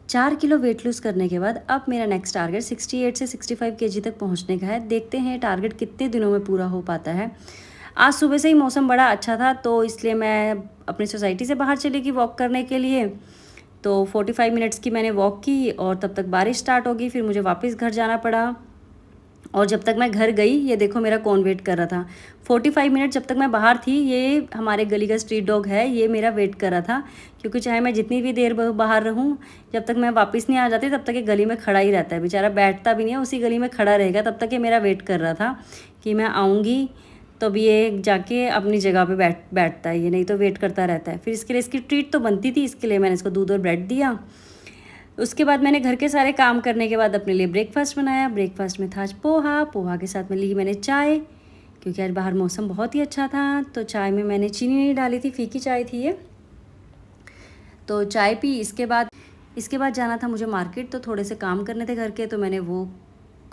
4 kilo weight lose करने के बाद अब मेरा नेक्स्ट टारगेट 68 से 65 केजी तक पहुंचने का है। देखते हैं टारगेट कितने दिनों में पूरा हो पाता है। आज सुबह से ही मौसम बड़ा अच्छा था, तो इसलिए मैं अपनी सोसाइटी से बाहर चली गई वॉक करने के लिए। तो 45 मिनट्स की मैंने वॉक की और तब तक बारिश स्टार्ट हो गई। फिर मुझे वापस घर जाना पड़ा और जब तक मैं घर गई, ये देखो मेरा कौन वेट कर रहा था। 45 मिनट जब तक मैं बाहर थी, ये हमारे गली का स्ट्रीट डॉग है, ये मेरा वेट कर रहा था। क्योंकि चाहे मैं जितनी भी देर बाहर रहूं, जब तक मैं वापस नहीं आ जाती तब तक ये गली में खड़ा ही रहता है। बेचारा बैठता भी नहीं है, उसी गली में खड़ा रहेगा। तब तक ये मेरा वेट कर रहा था कि मैं आऊँगी तब ये जाके अपनी जगह पे बैठता है, ये नहीं तो वेट करता रहता है। फिर इसके लिए इसकी ट्रीट तो बनती थी, इसके लिए मैंने इसको दूध और ब्रेड दिया। उसके बाद मैंने घर के सारे काम करने के बाद अपने लिए ब्रेकफास्ट बनाया। ब्रेकफास्ट में था आज पोहा। पोहा के साथ में ली मैंने चाय, क्योंकि आज बाहर मौसम बहुत ही अच्छा था। तो चाय में मैंने चीनी नहीं डाली थी, फीकी चाय थी ये। तो चाय पी। इसके बाद जाना था मुझे मार्केट, तो थोड़े से काम करने थे घर के, तो मैंने वो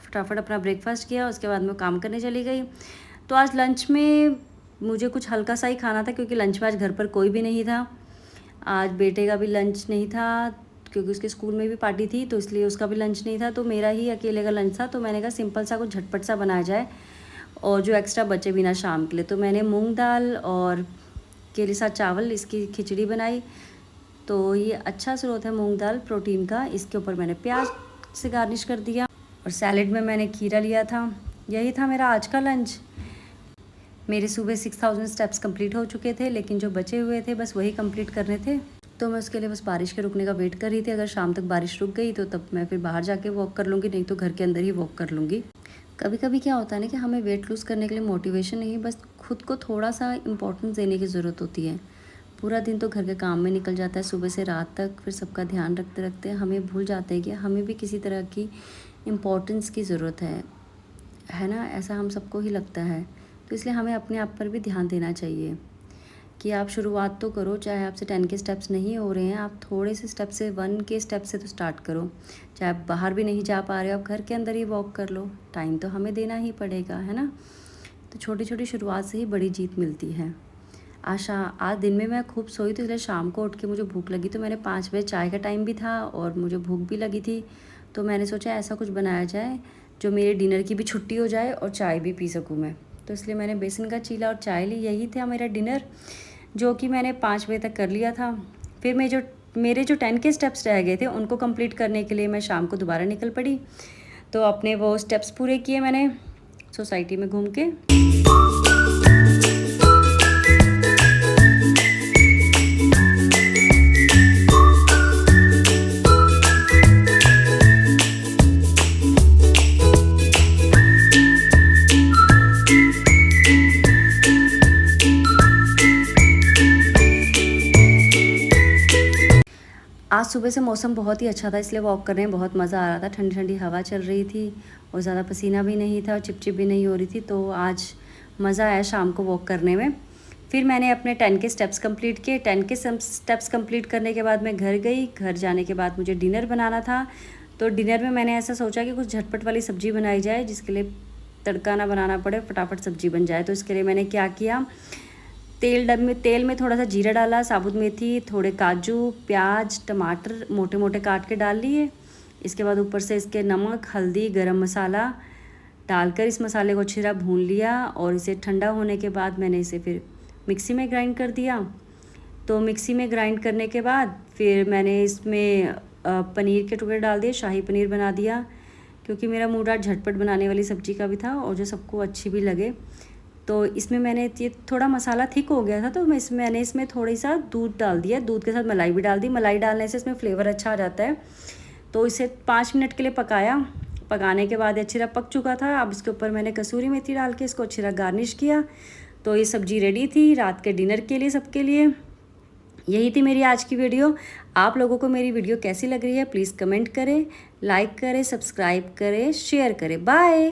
फटाफट अपना ब्रेकफास्ट किया। उसके बाद मैं काम करने चली गई। तो आज लंच में मुझे कुछ हल्का सा ही खाना था, क्योंकि लंच में आज घर पर कोई भी नहीं था। आज बेटे का भी लंच नहीं था, क्योंकि उसके स्कूल में भी पार्टी थी, तो इसलिए उसका भी लंच नहीं था। तो मेरा ही अकेले का लंच था। तो मैंने कहा सिंपल सा कुछ झटपट सा बनाया जाए और जो एक्स्ट्रा बचे भी ना शाम के लिए। तो मैंने मूंग दाल और के साथ चावल, इसकी खिचड़ी बनाई। तो ये अच्छा स्रोत है मूंग दाल प्रोटीन का। इसके ऊपर मैंने प्याज से गार्निश कर दिया और सैलेड में मैंने खीरा लिया था। यही था मेरा आज का लंच। मेरे सुबह 6000 स्टेप्स कंप्लीट हो चुके थे, लेकिन जो बचे हुए थे बस वही कंप्लीट करने थे। तो मैं उसके लिए बस बारिश के रुकने का वेट कर रही थी। अगर शाम तक बारिश रुक गई तो तब मैं फिर बाहर जाके वॉक कर लूँगी, नहीं तो घर के अंदर ही वॉक कर लूँगी। कभी कभी क्या होता है ना कि हमें वेट लूज़ करने के लिए मोटिवेशन नहीं, बस खुद को थोड़ा सा इम्पोर्टेंस देने की ज़रूरत होती है। पूरा दिन तो घर के काम में निकल जाता है सुबह से रात तक, फिर सबका ध्यान रखते रखते हमें भूल जाते हैं कि हमें भी किसी तरह की इम्पोर्टेंस की ज़रूरत है ना। ऐसा हम सबको ही लगता है। तो इसलिए हमें अपने आप पर भी ध्यान देना चाहिए कि आप शुरुआत तो करो। चाहे आपसे 10 के स्टेप्स नहीं हो रहे हैं, आप थोड़े से स्टेप से 1 के स्टेप से तो स्टार्ट करो। चाहे आप बाहर भी नहीं जा पा रहे हो, आप घर के अंदर ही वॉक कर लो। टाइम तो हमें देना ही पड़ेगा, है ना। तो छोटी छोटी शुरुआत से ही बड़ी जीत मिलती है। आज दिन में मैं खूब सोई, तो इसलिए शाम को उठ के मुझे भूख लगी। तो मैंने 5 बजे चाय का टाइम भी था और मुझे भूख भी लगी थी। तो मैंने सोचा ऐसा कुछ बनाया जाए जो मेरे डिनर की भी छुट्टी हो जाए और चाय भी पी सकूँ मैं। तो इसलिए मैंने बेसन का चीला और चाय ली। यही था मेरा डिनर, जो कि मैंने 5 बजे तक कर लिया था। फिर मेरे जो 10 के स्टेप्स रह गए थे, उनको कंप्लीट करने के लिए मैं शाम को दोबारा निकल पड़ी। तो अपने वो स्टेप्स पूरे किए मैंने सोसाइटी में घूम के। आज सुबह से मौसम बहुत ही अच्छा था, इसलिए वॉक करने में बहुत मज़ा आ रहा था। ठंडी ठंडी हवा चल रही थी और ज़्यादा पसीना भी नहीं था और चिपचिप भी नहीं हो रही थी। तो आज मज़ा आया शाम को वॉक करने में। फिर मैंने अपने 10 के स्टेप्स कंप्लीट किए। 10 के स्टेप्स कंप्लीट करने के बाद मैं घर गई। घर जाने के बाद मुझे डिनर बनाना था। तो डिनर में मैंने ऐसा सोचा कि कुछ झटपट वाली सब्ज़ी बनाई जाए, जिसके लिए तड़का ना बनाना पड़े, फटाफट सब्ज़ी बन जाए। तो इसके लिए मैंने क्या किया, तेल में थोड़ा सा जीरा डाला, साबुत मेथी, थोड़े काजू, प्याज, टमाटर मोटे मोटे काट के डाल लिए। इसके बाद ऊपर से इसके नमक, हल्दी, गरम मसाला डालकर इस मसाले को अच्छी तरह भून लिया और इसे ठंडा होने के बाद मैंने इसे फिर मिक्सी में ग्राइंड कर दिया। तो मिक्सी में ग्राइंड करने के बाद फिर मैंने इसमें पनीर के टुकड़े डाल दिए, शाही पनीर बना दिया, क्योंकि मेरा मूड आज झटपट बनाने वाली सब्ज़ी का भी था और जो सबको अच्छी भी लगे। तो इसमें मैंने ये थोड़ा मसाला थिक हो गया था, तो मैंने इसमें थोड़ी सा दूध डाल दिया। दूध के साथ मलाई भी डाल दी। मलाई डालने से इसमें फ्लेवर अच्छा आ जाता है। तो इसे 5 मिनट के लिए पकाया। पकाने के बाद अच्छी तरह पक चुका था। अब इसके ऊपर मैंने कसूरी मेथी डाल के इसको अच्छी तरह गार्निश किया। तो ये सब्ज़ी रेडी थी रात के डिनर के लिए, सबके लिए। यही थी मेरी आज की वीडियो। आप लोगों को मेरी वीडियो कैसी लग रही है प्लीज़ कमेंट करें, लाइक करें, सब्सक्राइब करें, शेयर करें। बाय।